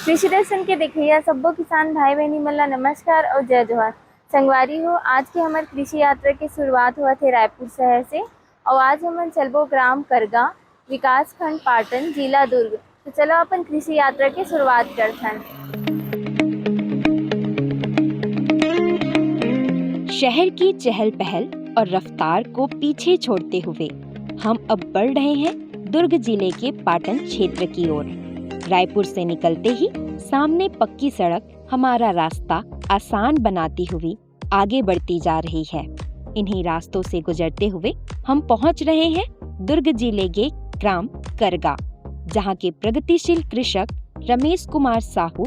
कृषि दर्शन के देखिए सब्बो किसान भाई बहनी मन ला नमस्कार और जय जोहार। संगवारी हो, आज के हमार कृषि यात्रा की शुरुआत हुआ थे रायपुर शहर से और आज हम चलबो ग्राम करगा, विकास खंड पाटन, जिला दुर्ग। तो चलो अपन कृषि यात्रा की शुरुआत करथन। शहर की चहल पहल और रफ्तार को पीछे छोड़ते हुए हम अब बढ़ रहे हैं दुर्ग जिले के पाटन क्षेत्र की ओर। रायपुर से निकलते ही सामने पक्की सड़क हमारा रास्ता आसान बनाती हुई आगे बढ़ती जा रही है। इन्हीं रास्तों से गुजरते हुए हम पहुंच रहे हैं दुर्ग जिले के ग्राम करगा, जहां के प्रगतिशील कृषक रमेश कुमार साहू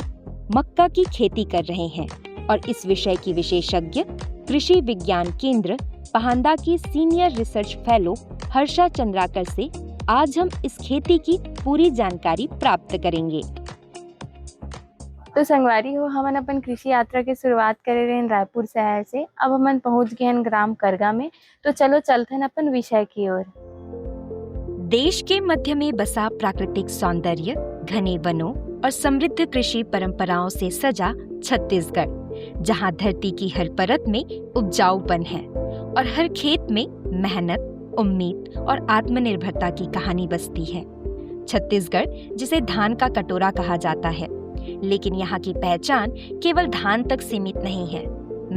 मक्का की खेती कर रहे हैं और इस विषय की विशेषज्ञ कृषि विज्ञान केंद्र पहांदा की senior research fellow Harsha Chandrakar से आज हम इस खेती की पूरी जानकारी प्राप्त करेंगे। तो संगवारी हो, हमन अपन कृषि यात्रा की शुरुआत करे रहे रायपुर शहर से। अब हमन पहुंच गए हैं ग्राम करगा में। तो चलो चलते अपन विषय की ओर। देश के मध्य में बसा प्राकृतिक सौंदर्य, घने वनों और समृद्ध कृषि परंपराओं से सजा छत्तीसगढ़, जहां धरती की हर परत में उपजाऊपन है और हर खेत में मेहनत, उम्मीद और आत्मनिर्भरता की कहानी बसती है। छत्तीसगढ़, जिसे धान का कटोरा कहा जाता है, लेकिन यहाँ की पहचान केवल धान तक सीमित नहीं है।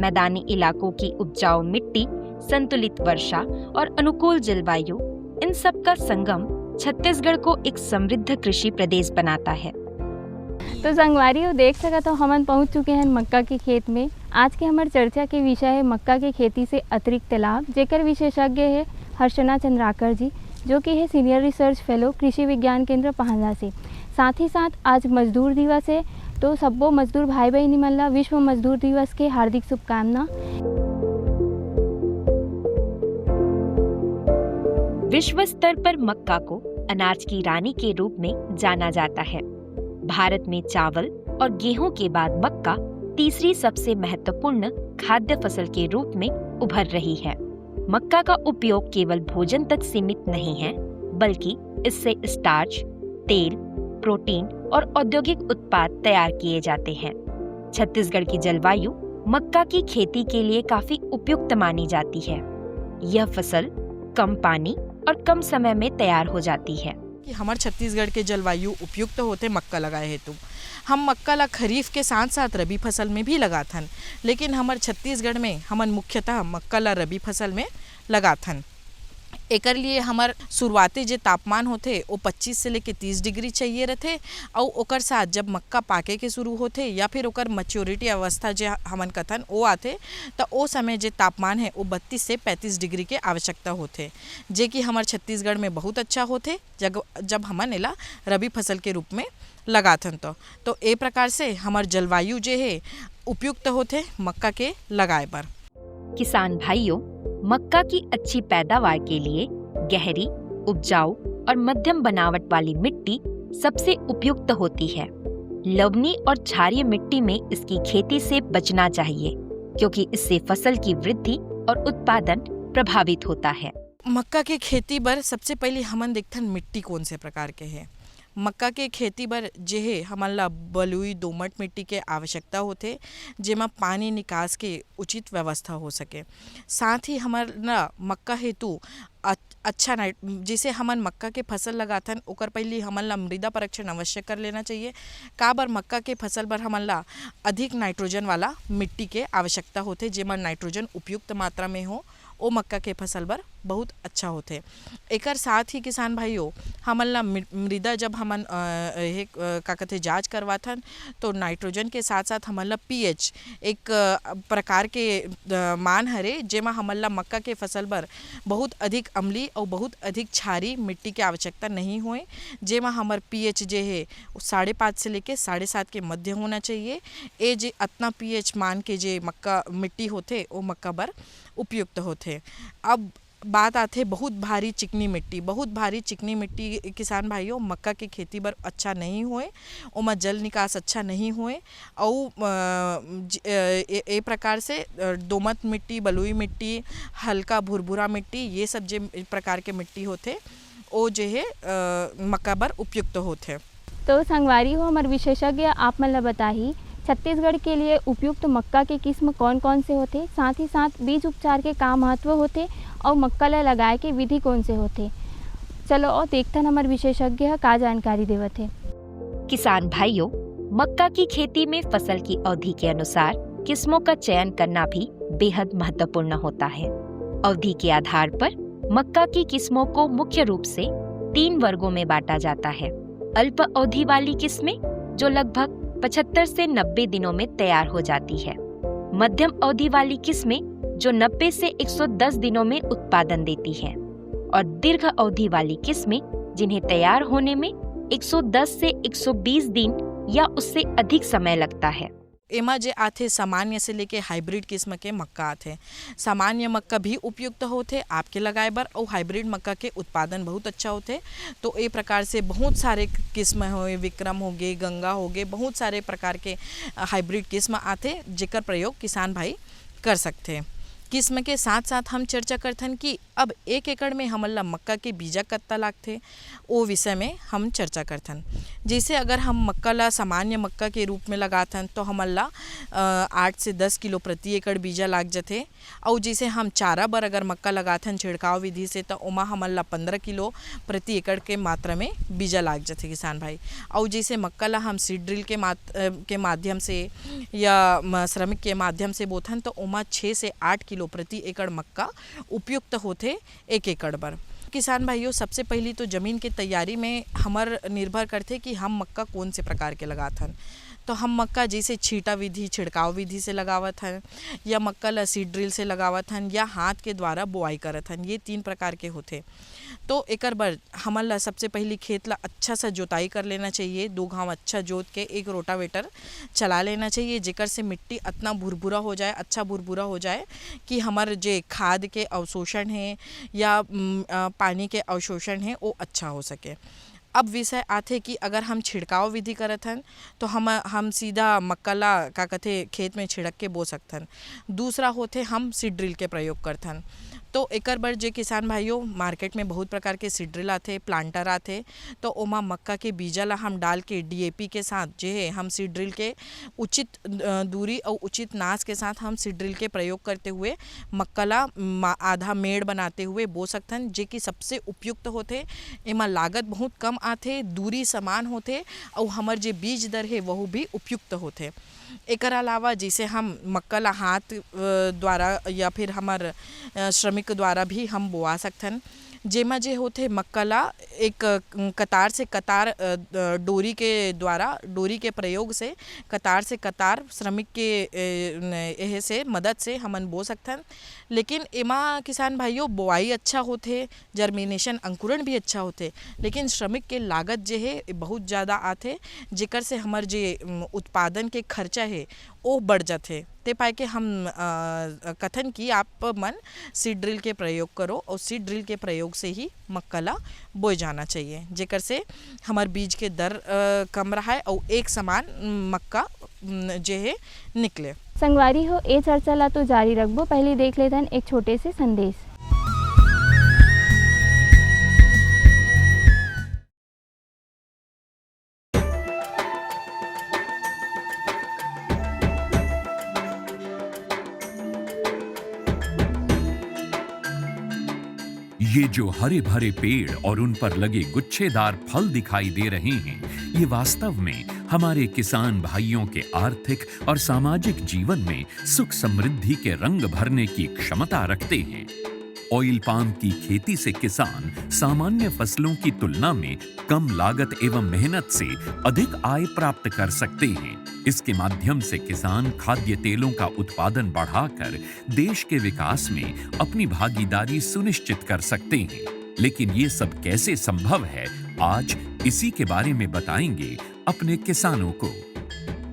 मैदानी इलाकों की उपजाऊ मिट्टी, संतुलित वर्षा और अनुकूल जलवायु, इन सब का संगम छत्तीसगढ़ को एक समृद्ध कृषि प्रदेश बनाता है। तो संगवारी हो, देख सकते हो हमन पहुंच चुके हैं मक्का के खेत में। आज के हमारे चर्चा के विषय है मक्का के खेती से अतिरिक्त लाभ, जेकर विशेषज्ञ है हर्षना चंद्राकर जी, जो कि है सीनियर रिसर्च फेलो कृषि विज्ञान केंद्र पहांदा से। साथ ही साथ आज मजदूर दिवस है, तो सब्बो मजदूर भाई बहनी मन ला विश्व मजदूर दिवस के हार्दिक शुभकामना। विश्व स्तर पर मक्का को अनाज की रानी के रूप में जाना जाता है। भारत में चावल और गेहूं के बाद मक्का तीसरी सबसे महत्वपूर्ण खाद्य फसल के रूप में उभर रही है। मक्का का उपयोग केवल भोजन तक सीमित नहीं है, बल्कि इससे स्टार्च, तेल, प्रोटीन और औद्योगिक उत्पाद तैयार किए जाते हैं। छत्तीसगढ़ की जलवायु मक्का की खेती के लिए काफी उपयुक्त मानी जाती है। यह फसल कम पानी और कम समय में तैयार हो जाती है। हमारे छत्तीसगढ़ के जलवायु उपयुक्त होते मक्का लगाए हेतु हम मक्का ला खरीफ के साथ साथ रबी फसल में भी लगाथन, लेकिन हमारे छत्तीसगढ़ में हमन मुख्यतः मक्का ला रबी फसल में लगाथन। एकर लिए हमार शुरुआती जो तापमान होते वो 25 से लेके 30 डिग्री चाहिए रहते और ओकर साथ जब मक्का पाके के शुरू होते या फिर ओकर मैच्योरिटी अवस्था जो हमन कथन वो आते तो ओ समय जो तापमान है वो 32 से 35 डिग्री के आवश्यकता होते, जे कि हमार छत्तीसगढ़ में बहुत अच्छा होते जब हमन एला रबी फसल के रूप में लगाथन। तो ए प्रकार से हमार जलवायु जो है उपयुक्त होते मक्का के लगाए पर। किसान भाइयों, मक्का की अच्छी पैदावार के लिए गहरी, उपजाऊ और मध्यम बनावट वाली मिट्टी सबसे उपयुक्त होती है। लवणी और क्षारीय मिट्टी में इसकी खेती से बचना चाहिए, क्योंकि इससे फसल की वृद्धि और उत्पादन प्रभावित होता है। मक्का के खेती बर सबसे पहले हमन देखथन मिट्टी कौन से प्रकार के है। मक्का के खेती बर जे है हमन ला बलुई दोमट मिट्टी के आवश्यकता होते, जेमा पानी निकास के उचित व्यवस्था हो सके। साथ ही हमारा मक्का हेतु अच्छा जैसे हमन मक्का के फसल लगाथन ओकर पहले हमन ला मृदा परीक्षण अवश्य कर लेना चाहिए। का बर मक्का के फसल बर हमन ला अधिक नाइट्रोजन वाला मिट्टी के आवश्यकता होते, जेमा नाइट्रोजन उपयुक्त मात्रा में हो ओ मक्का के फसल बर बहुत अच्छा होते। एकर साथ ही किसान भाइयों, हमन ला मृदा जब हमन का कहते जांच करवाथन तो नाइट्रोजन के साथ साथ हमन ला पीएच एक प्रकार के मान हरे, जेमा हमन ला मक्का के फसल बर बहुत अधिक अम्लीय और बहुत अधिक क्षारी मिट्टी के आवश्यकता नहीं होए, जेमा हमर पीएच जे है 5.5 से लेके 7.5 के मध्य होना चाहिए। ए जे अतना पीएच मान के जे मक्का मिट्टी होते वो मक्का बर उपयुक्त होते। अब बात आते बहुत भारी चिकनी मिट्टी किसान भाइयों मक्का के खेती बर अच्छा नहीं होए, ओमा जल निकास अच्छा नहीं होए और ए प्रकार से दोमट मिट्टी, बलुई मिट्टी, हल्का भुरभुरा मिट्टी, ये सब जे प्रकार के मिट्टी होते ओ जे है मक्का बर उपयुक्त होते। तो संगवारी हो हमारे विशेषज्ञ आप मन ला बताही छत्तीसगढ़ के लिए उपयुक्त मक्का के किस्म कौन कौन से होते, साथ ही साथ बीज उपचार के का महत्व होते और मक्का ला लगाए के विधि कौन से होते। चलो और देखथन हमारे विशेषज्ञ का जानकारी देवत है। किसान भाइयों, मक्का की खेती में फसल की अवधि के अनुसार किस्मों का चयन करना भी बेहद महत्वपूर्ण होता है। अवधि के आधार पर मक्का की किस्मों को मुख्य रूप से 3 वर्गों में बांटा जाता है। अल्प अवधि वाली किस्में जो लगभग 75 से 90 दिनों में तैयार हो जाती है। मध्यम अवधि वाली किस्में जो 90 से 110 दिनों में उत्पादन देती है, और दीर्घ अवधि वाली किस्में जिन्हें तैयार होने में 110 से 120 दिन या उससे अधिक समय लगता है। एमा जे आथे सामान्य से लेके हाइब्रिड किस्म के मक्का आथे। सामान्य मक्का भी उपयुक्त होते आपके लगाए बर, और हाइब्रिड मक्का के उत्पादन बहुत अच्छा होते। तो ए प्रकार से बहुत सारे किस्म होए, विक्रम हो गए, गंगा हो गए, बहुत सारे प्रकार के हाइब्रिड किस्म आथे जेकर प्रयोग किसान भाई कर सकते। किस्म के साथ साथ हम चर्चा करथन कि अब 1 एकड़ में हमन ला मक्का के बीजा कत्ता लागथे, ओ विषय में हम चर्चा करथन। जैसे अगर हम मक्का ला सामान्य मक्का के रूप में लगाथन तो हमन ला 8 से 10 किलो प्रति एकड़ बीजा लाग जाथे। और जैसे हम चारा बर अगर मक्का लगाथन छिड़काव विधि से तो ओमा हमन ला 15 किलो प्रति एकड़ के मात्रा में बीजा लाग जाथे किसान भाई। और जैसे मक्का ला हम सीड ड्रिल के माध्यम से या श्रमिक के माध्यम से बोथन तो ओमा 6 से 8 किलो प्रति एकड़ मक्का उपयुक्त होते 1 एकड़ बर। किसान भाइयों, सबसे पहली तो ज़मीन के तैयारी में हमर निर्भर करते कि हम मक्का कौन से प्रकार के लगाथन। तो हम मक्का जैसे छीटा विधि, छिड़काव विधि से लगावत हन, या मक्का ला सीड ड्रिल से लगावत हन, या हाथ के द्वारा बुआई करत हन। ये 3 प्रकार के होते। तो एकर बर हमन ला सबसे पहली खेत ला अच्छा सा जोताई कर लेना चाहिए। 2 घाव अच्छा जोत के एक रोटावेटर चला लेना चाहिए, जेकर से मिट्टी इतना भुरभुरा हो जाए, अच्छा भुरभुरा हो जाए कि हमारे जे खाद के अवशोषण है या पानी के अवशोषण है वो अच्छा हो सके। अब विषय आथे कि अगर हम छिड़काव विधि करत हन तो हम सीधा मक्का ला का कथे खेत में छिड़क के बो सकथन। दूसरा होते हम सीड ड्रिल के प्रयोग करथन। तो एकर बर जे किसान भाइयों, मार्केट में बहुत प्रकार के सीड ड्रिल आथे, प्लांटर आथे। तो ओमा मक्का के बीजा ला हम डाल के DAP के साथ जे है हम सीड ड्रिल के उचित दूरी और उचित नास के साथ हम सीड ड्रिल के प्रयोग करते हुए मक्का ला आधा मेड़ बनाते हुए बो सकथन, जे कि सबसे उपयुक्त होते। एमा लागत बहुत कम आथे, दूरी समान होते और हमर जे बीज दर है वह भी उपयुक्त होते। एकर अलावा जैसे हम मक्का ला हाथ द्वारा या फिर हमार श्रमिक द्वारा भी हम बोआ सकथन, जेमा जे होते मक्का ला एक कतार से कतार डोरी के द्वारा, डोरी के प्रयोग से कतार से कतार श्रमिक के एहे से मदद से हमन बो सकथन। लेकिन एमा किसान भाइयों बोआई अच्छा होते, जर्मिनेशन अंकुरण भी अच्छा होते, लेकिन श्रमिक के लागत जे है बहुत ज़्यादा आथे, जेकर से हमर जे उत्पादन के खर्चा है वो बढ़ जाते। ते पाए के हम कथन कि आप मन सीड ड्रिल के प्रयोग करो, और सीड ड्रिल के प्रयोग से ही मक्का ला बोए जाना चाहिए, जेकर से हमार बीज के दर कम रहा है और एक समान मक्का जे है निकले। संगवारी हो ए चर्चा ला तो जारी रखबो, पहले देख लेथन एक छोटे से संदेश। ये जो हरे भरे पेड़ और उन पर लगे गुच्छेदार फल दिखाई दे रहे हैं, ये वास्तव में हमारे किसान भाइयों के आर्थिक और सामाजिक जीवन में सुख समृद्धि के रंग भरने की क्षमता रखते हैं। ऑयल पाम की खेती से किसान सामान्य फसलों की तुलना में कम लागत एवं मेहनत से अधिक आय प्राप्त कर सकते हैं। इसके माध्यम से किसान खाद्य तेलों का उत्पादन बढ़ाकर देश के विकास में अपनी भागीदारी सुनिश्चित कर सकते हैं। लेकिन ये सब कैसे संभव है, आज इसी के बारे में बताएंगे अपने किसानों को।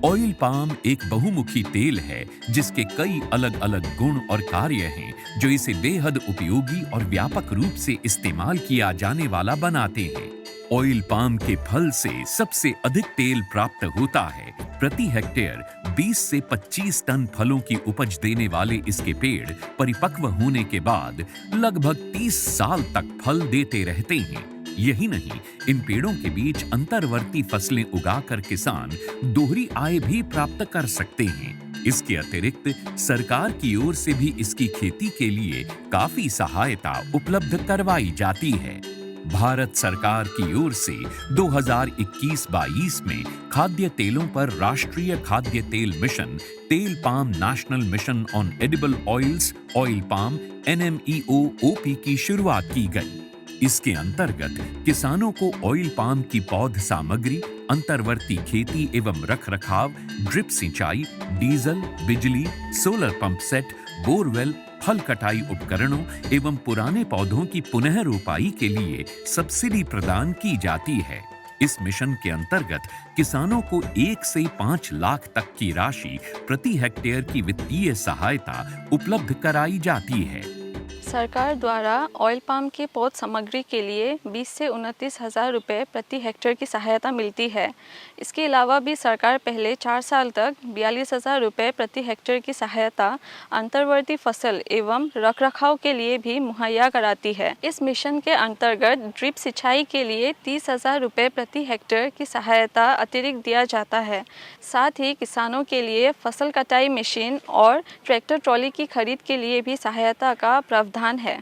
ऑयल पाम एक बहुमुखी तेल है जिसके कई अलग अलग गुण और कार्य हैं, जो इसे बेहद उपयोगी और व्यापक रूप से इस्तेमाल किया जाने वाला बनाते हैं। ऑयल पाम के फल से सबसे अधिक तेल प्राप्त होता है। प्रति हेक्टेयर 20 से 25 टन फलों की उपज देने वाले इसके पेड़ परिपक्व होने के बाद लगभग 30 साल तक फल देते रहते हैं। यही नहीं, इन पेड़ों के बीच अंतर्वर्ती फसलें उगाकर किसान दोहरी आय भी प्राप्त कर सकते हैं। इसके अतिरिक्त सरकार की ओर से भी इसकी खेती के लिए काफी सहायता उपलब्ध करवाई जाती है। भारत सरकार की ओर से 2021-22 में खाद्य तेलों पर राष्ट्रीय खाद्य तेल मिशन, तेल palm national mission on edible oils, oil palm NMEO-OP की शुरुआत की गई। इसके अंतर्गत किसानों को ऑयल पाम की पौध सामग्री, अंतर्वर्ती खेती एवं रखरखाव, ड्रिप सिंचाई, डीजल, बिजली, सोलर पंप सेट, बोरवेल, फल कटाई उपकरणों एवं पुराने पौधों की पुनः रोपाई के लिए सब्सिडी प्रदान की जाती है। इस मिशन के अंतर्गत किसानों को 1 से 5 लाख तक की राशि प्रति हेक्टेयर की वित्तीय सहायता उपलब्ध कराई जाती है। सरकार द्वारा ऑयल पाम के पौध सामग्री के लिए 20 से 29 हज़ार रुपये प्रति हेक्टेयर की सहायता मिलती है। इसके अलावा भी सरकार पहले 4 साल तक 42,000 रुपये प्रति हेक्टेयर की सहायता अंतर्वर्ती फसल एवं रखरखाव के लिए भी मुहैया कराती है। इस मिशन के अंतर्गत ड्रिप सिंचाई के लिए 30,000 रुपये प्रति हेक्टेयर की सहायता अतिरिक्त दिया जाता है। साथ ही किसानों के लिए फसल कटाई मशीन और ट्रैक्टर ट्रॉली की खरीद के लिए भी सहायता का प्रावधान है।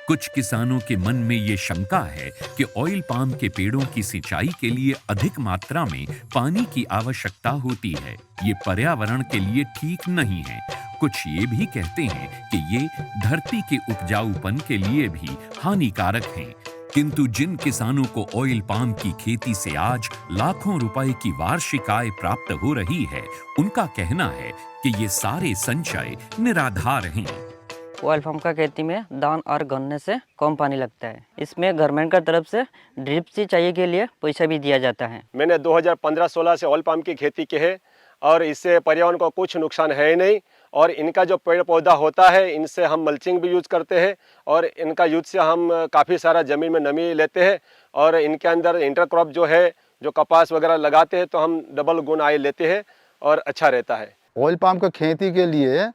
कुछ किसानों के मन में ये शंका है कि ऑयल पाम के पेड़ों की सिंचाई के लिए अधिक मात्रा में पानी की आवश्यकता होती है। ये पर्यावरण के लिए ठीक नहीं है। कुछ ये भी कहते हैं कि ये धरती के उपजाऊपन के लिए भी हानिकारक हैं। किंतु जिन किसानों को ऑयल पाम की खेती से आज लाखों रुपए की वार्षिक आय प्राप्त हो रही है, उनका कहना है कि ये सारे संचय निराधार हैं। ऑयल पाम का खेती में धान और गन्ने से कम पानी लगता है। इसमें गवर्नमेंट का तरफ से ड्रिप सिंचाई के लिए पैसा भी दिया जाता है। मैंने 2015-16 से ऑयल पाम की खेती की है और इससे पर्यावरण को कुछ नुकसान है ही नहीं। और इनका जो पेड़ पौधा होता है, इनसे हम मल्चिंग भी यूज़ करते हैं और इनका यूज से हम काफ़ी सारा ज़मीन में नमी लेते हैं। और इनके अंदर इंटरक्रॉप जो है, जो कपास वगैरह लगाते हैं, तो हम डबल गुण आय लेते हैं और अच्छा रहता है। ऑयल पाम की खेती के लिए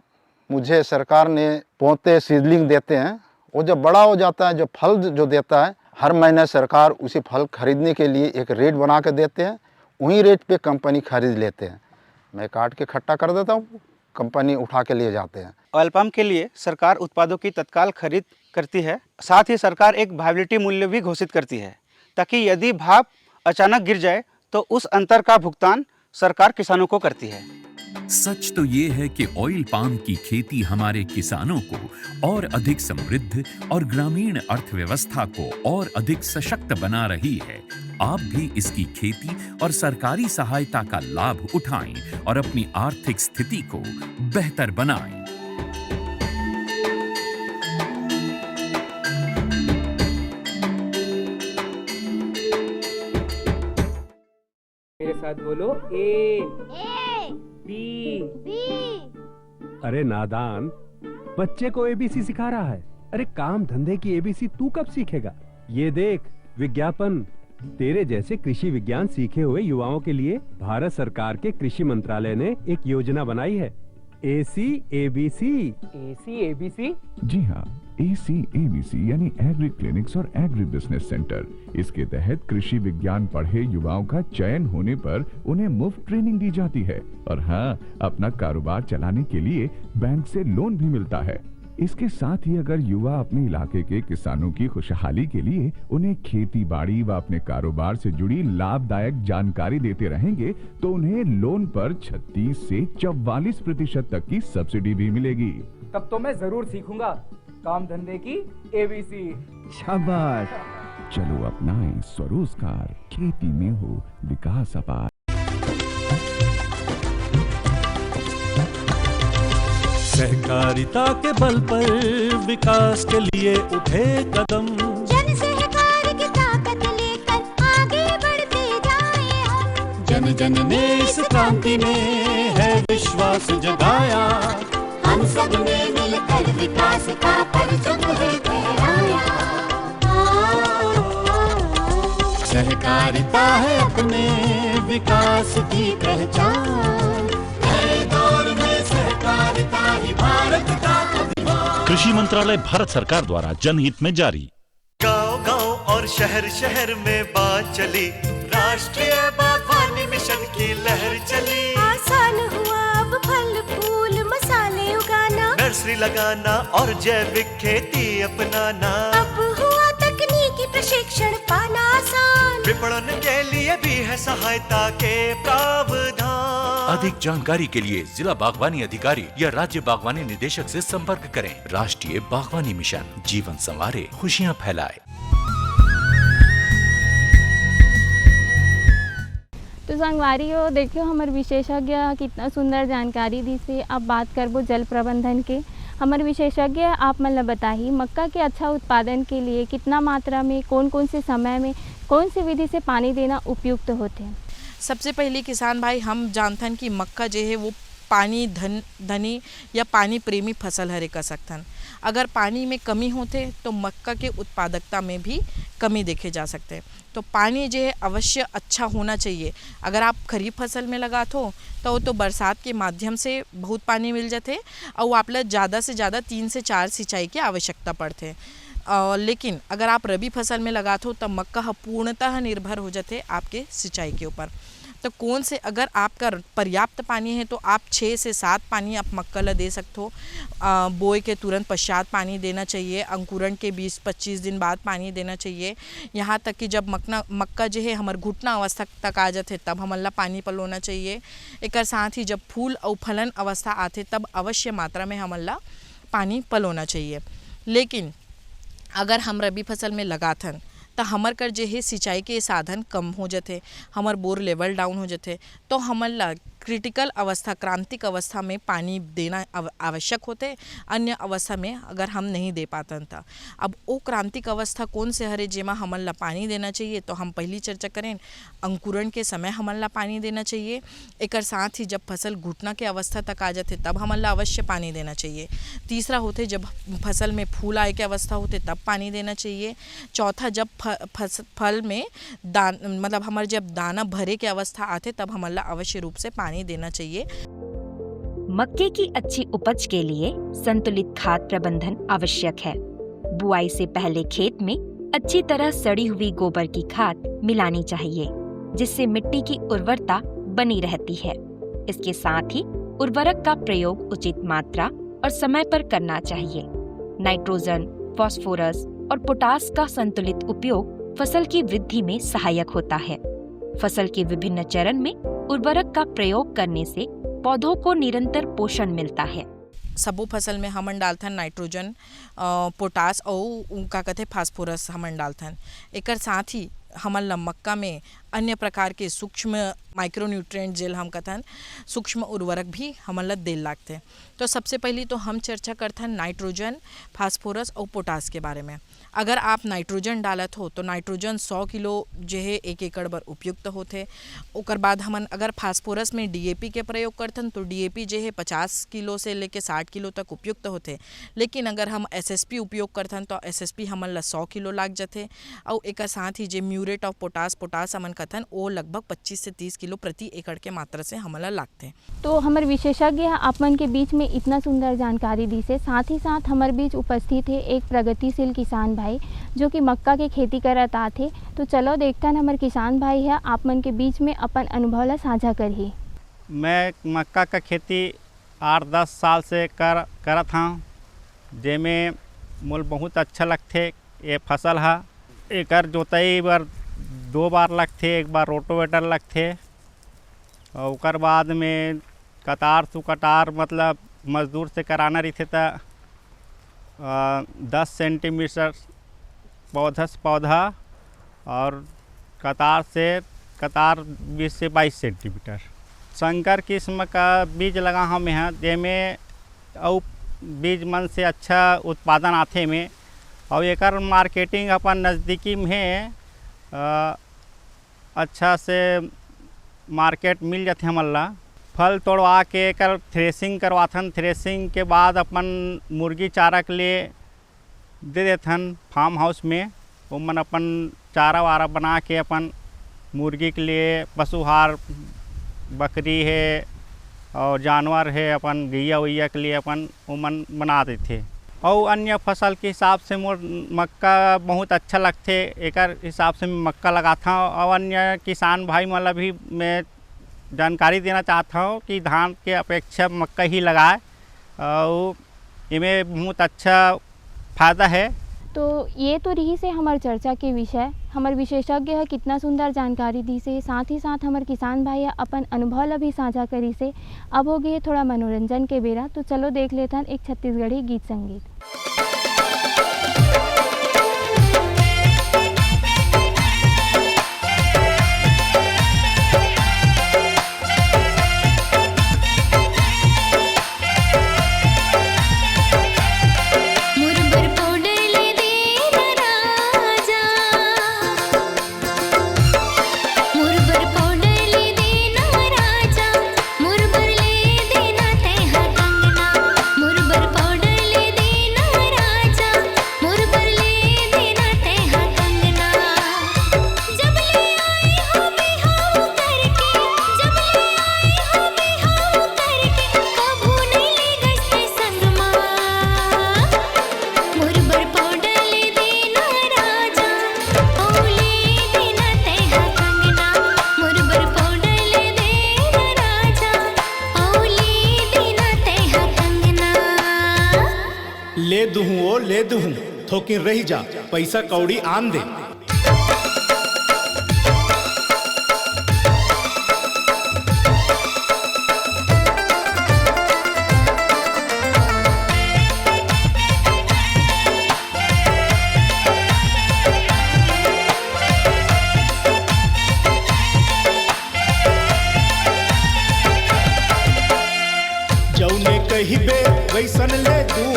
मुझे सरकार ने पौधे सीडलिंग देते हैं। वो जब बड़ा हो जाता है, जो फल जो देता है, हर महीने सरकार उसी फल खरीदने के लिए एक रेट बना के देते हैं। वही रेट पे कंपनी खरीद लेते हैं। मैं काट के इकट्ठा कर देता हूँ, कंपनी उठा के लिए जाते हैं। ऑयल पाम के लिए सरकार उत्पादों की तत्काल खरीद करती है। साथ ही सरकार एक वायबिलिटी मूल्य भी घोषित करती है, ताकि यदि भाव अचानक गिर जाए तो उस अंतर का भुगतान सरकार किसानों को करती है। सच तो ये है कि ऑयल पाम की खेती हमारे किसानों को और अधिक समृद्ध और ग्रामीण अर्थव्यवस्था को और अधिक सशक्त बना रही है। आप भी इसकी खेती और सरकारी सहायता का लाभ उठाएं और अपनी आर्थिक स्थिति को बेहतर बनाएं। मेरे साथ बोलो ए बी। अरे नादान, बच्चे को एबीसी सिखा रहा है। अरे काम धंधे की एबीसी तू कब सीखेगा? ये देख विज्ञापन। तेरे जैसे कृषि विज्ञान सीखे हुए युवाओं के लिए भारत सरकार के कृषि मंत्रालय ने एक योजना बनाई है, ACABC। ACABC? जी हाँ, ACABC यानी एग्री क्लिनिक्स और एग्री बिजनेस सेंटर। इसके तहत कृषि विज्ञान पढ़े युवाओं का चयन होने पर उन्हें मुफ्त ट्रेनिंग दी जाती है और हाँ, अपना कारोबार चलाने के लिए बैंक से लोन भी मिलता है। इसके साथ ही अगर युवा अपने इलाके के किसानों की खुशहाली के लिए उन्हें खेती बाड़ी व अपने कारोबार से जुड़ी लाभदायक जानकारी देते रहेंगे तो उन्हें लोन पर 36 से 44% तक की सब्सिडी भी मिलेगी। तब तो मैं जरूर सीखूंगा काम धंधे की ABC। शाबाश, चलो अपनाएं स्वरोजगार, खेती में हो विकास अपार। सहकारिता के बल पर विकास के लिए उठे कदम, जन सहकार की ताकत लेकर आगे बढ़ते जाएं हम। जन जन ने इस क्रांति में है विश्वास जगाया, हम सब ने मिलकर विकास का परचम है फहराया। सहकारिता है अपने विकास की पहचान, नए दौर में सहकारिता ही भारत का अभिमान। कृषि मंत्रालय भारत सरकार द्वारा जनहित में जारी। गाँव गाँव और और शहर शहर में बात चली, राष्ट्रीय बागवानी मिशन की लहर चली। आसान हुआ अब फल फूल मसाले उगाना, नर्सरी लगाना और जैविक खेती अपनाना। अब हुआ तकनीकी प्रशिक्षण पाना आसान, विपणन के लिए भी है सहायता के प्रावधान। अधिक जानकारी के लिए जिला बागवानी अधिकारी या राज्य बागवानी निदेशक से संपर्क करें। राष्ट्रीय बागवानी मिशन, जीवन संवारे, खुशियाँ फैलाए। तो संगवारी देखियो हमारे विशेषज्ञ कितना सुंदर जानकारी दी से। अब बात करबो जल प्रबंधन के। हमारे विशेषज्ञ आप मतलब बताही मक्का के अच्छा उत्पादन के लिए कितना मात्रा में कौन कौन से समय में कौन सी विधि से पानी देना उपयुक्त होते हैं। सबसे पहले किसान भाई हम जानथन कि मक्का जो है वो पानी धनी या पानी प्रेमी फसल हरे कर सकथन। अगर पानी में कमी होते तो मक्का के उत्पादकता में भी कमी देखे जा सकते हैं। तो पानी जो है अवश्य अच्छा होना चाहिए। अगर आप खरीफ फसल में लगात हो तो बरसात के माध्यम से बहुत पानी मिल जाते और आपला ज़्यादा से ज़्यादा 3 से 4 सिंचाई की आवश्यकता पड़ते। लेकिन अगर आप रबी फसल में लगात हो तब मक्का पूर्णतः निर्भर हो जाते आपके सिंचाई के ऊपर। तो कौन से अगर आपका पर्याप्त पानी है तो आप 6 से 7 पानी आप मक्का ला दे सकते हो। बोए के तुरंत पश्चात पानी देना चाहिए, अंकुरण के 20-25 दिन बाद पानी देना चाहिए। यहाँ तक कि जब मक्का जो है हमार घुटना अवस्था तक आ जाते तब हमला पानी पलोना चाहिए। एक साथ ही जब फूल और फलन अवस्था आते तब अवश्य मात्रा में हमला पानी पलोना चाहिए। लेकिन अगर हम रबी फसल में लगाथन तो हमर कर जे है सिंचाई के साधन कम हो जाते, हमर बोर लेवल डाउन हो जाते, तो हमला क्रिटिकल अवस्था क्रांतिक अवस्था में पानी देना आवश्यक होते। अन्य अवस्था में अगर हम नहीं दे पातन था अब वो क्रांतिक अवस्था कौन से हरे जेमा हमला पानी देना चाहिए। तो हम पहली चर्चा करें अंकुरण के समय हमला पानी देना चाहिए। एक साथ ही जब फसल घुटना के अवस्था तक आ जाते तब हमला अवश्य पानी देना चाहिए। तीसरा होते जब फसल में फूल आए के अवस्था होते तब पानी देना चाहिए। चौथा जब फल में मतलब हमारे जब दाना भरे के अवस्था आते तब हमला अवश्य रूप से पानी देना चाहिए। मक्के की अच्छी उपज के लिए संतुलित खाद प्रबंधन आवश्यक है। बुआई से पहले खेत में अच्छी तरह सड़ी हुई गोबर की खाद मिलानी चाहिए, जिससे मिट्टी की उर्वरता बनी रहती है। इसके साथ ही उर्वरक का प्रयोग उचित मात्रा और समय पर करना चाहिए। नाइट्रोजन, फास्फोरस और पोटास का संतुलित उपयोग फसल की वृद्धि में सहायक होता है। फसल के विभिन्न चरण में उर्वरक का प्रयोग करने से पौधों को निरंतर पोषण मिलता है। सबो फसल में हमन डालथन नाइट्रोजन, पोटास और का कहते फास्फोरस हमन डालथन। एक साथ ही हमन मक्का में अन्य प्रकार के सूक्ष्म माइक्रोन्यूट्रिएंट जेल हम कथन सूक्ष्म उर्वरक भी हमन दे लागते। तो सबसे पहले तो हम चर्चा करथन नाइट्रोजन, फास्फोरस और पोटास के बारे में। अगर आप नाइट्रोजन डालत हो तो नाइट्रोजन 100 किलो जो है 1 एकड़ बर उपयुक्त होते। ओकर बाद हमन अगर फास्फोरस में डीएपी के प्रयोग करथन तो डीएपी जो है 50 किलो से लेके 60 किलो तक उपयुक्त होते। लेकिन अगर हम एसएसपी उपयोग करथन तो एसएसपी हमन ला 100 किलो लाग जाते। और एक साथ ही जो म्यूरेट ऑफ पोटास हमन कथन वो लगभग 25 से 30 किलो प्रति एकड़ के मात्रा से हमला लागते। तो हमारे विशेषज्ञ आप मन के बीच में इतना सुंदर जानकारी दी से। साथ ही साथ हमारे बीच उपस्थित है एक प्रगतिशील किसान भाई जो कि मक्का के खेती करत आथे। तो चलो देखता न हमारे किसान भाई है आप मन के बीच में अपन अनुभव ला साझा करही। मैं मक्का का खेती 8-10 साल से करत हूँ, जेमें मोल बहुत अच्छा लगते। ये फसल है एकर जोताई बार 2 बार लगते, एक बार रोटोवेटर लगते और उकर बाद में कतार सु कतार मतलब मजदूर से कराना रहते तो 10 सेंटीमीटर पौधा से पौधा और कतार से कतार 20 से 22 सेंटीमीटर। संकर किस्म का बीज लगा हम यहाँ, जेमें और बीज मन से अच्छा उत्पादन आथे में। और एकर मार्केटिंग अपन नज़दीकी में अच्छा से मार्केट मिल जाते हमन ला। फल तोड़वा के एकर थ्रेसिंग करवाथन, थ्रेसिंग के बाद अपन मुर्गी चारा के लिए दे देथन फार्म हाउस में। वो मन अपन चारा वारा बना के अपन मुर्गी के लिए पशुहार बकरी है और जानवर है अपन गैया वैया के लिए अपन वो मन बना देते। और अन्य फसल के हिसाब से मोर मक्का बहुत अच्छा लगते, एकर हिसाब से मैं मक्का लगाता हूँ। और अन्य किसान भाई मतलब भी मैं जानकारी देना चाहता हूँ कि धान के अपेक्षा मक्का ही लगाए और इनमें बहुत अच्छा फ़ायदा है। तो ये तो रही से हमार चर्चा के विषय, हमार विशेषज्ञ है कितना सुंदर जानकारी दी से, साथ ही साथ हमार किसान भाई अपन अनुभव ला भी साझा करी से। अब हो गए थोड़ा मनोरंजन के बेरा, तो चलो देख लेते हैं एक छत्तीसगढ़ी गीत संगीत। ले दूँ ओ ले दूँ थोकिन रही जा, पैसा कौड़ी आन दे। जौने कहिबे वैसन ले दूँ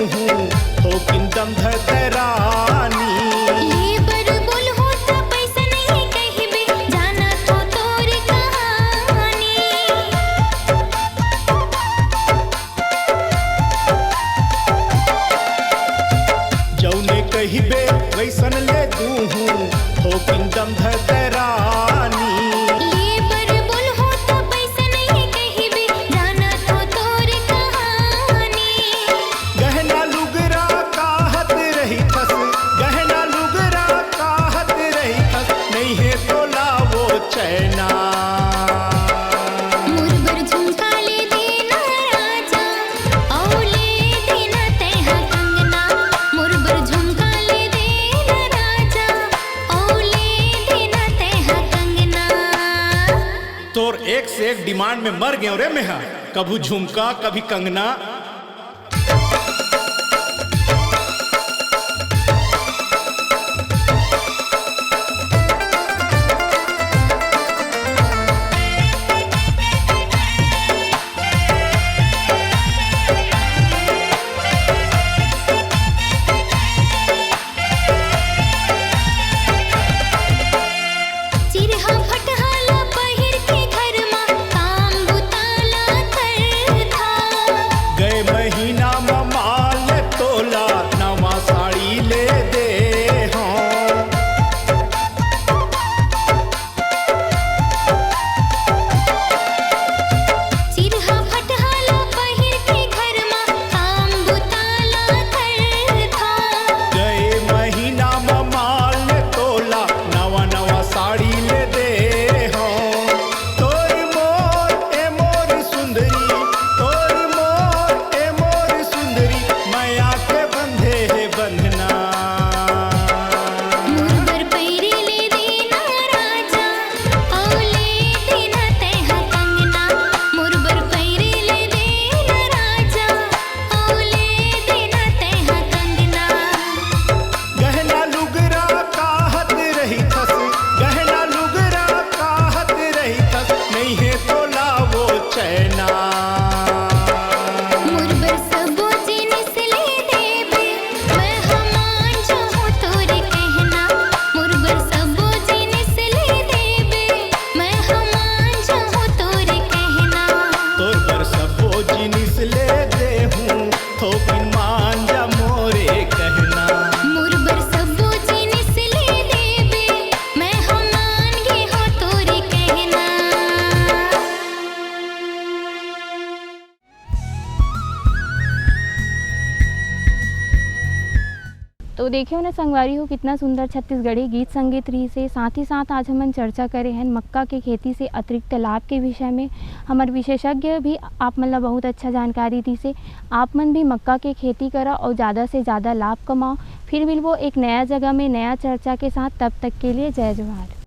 थोकिन दम धरानी। जौने कहिबे वैसन ले दूँ थोकिन दम धरानी। गहना लुगरा काहत रही थस, गहना लुगरा काहत रही थस, नहीं है तो लावो चैना। तोर एक से एक डिमांड में मर गए रे मेहा, कभी झुमका कभी कंगना। तो देखिए उन्हें संगवारी हो कितना सुंदर छत्तीसगढ़ी गीत संगीत रही से। साथ ही साथ आज हमन चर्चा करे हैं मक्का के खेती से अतिरिक्त लाभ के विषय में। हमारे विशेषज्ञ भी आप मन ला बहुत अच्छा जानकारी दी से। आप मन भी मक्का के खेती करा और ज़्यादा से ज़्यादा लाभ कमाओ। फिर मिलबो एक नया जगह में नया चर्चा के साथ, तब तक के लिए जय जोहार।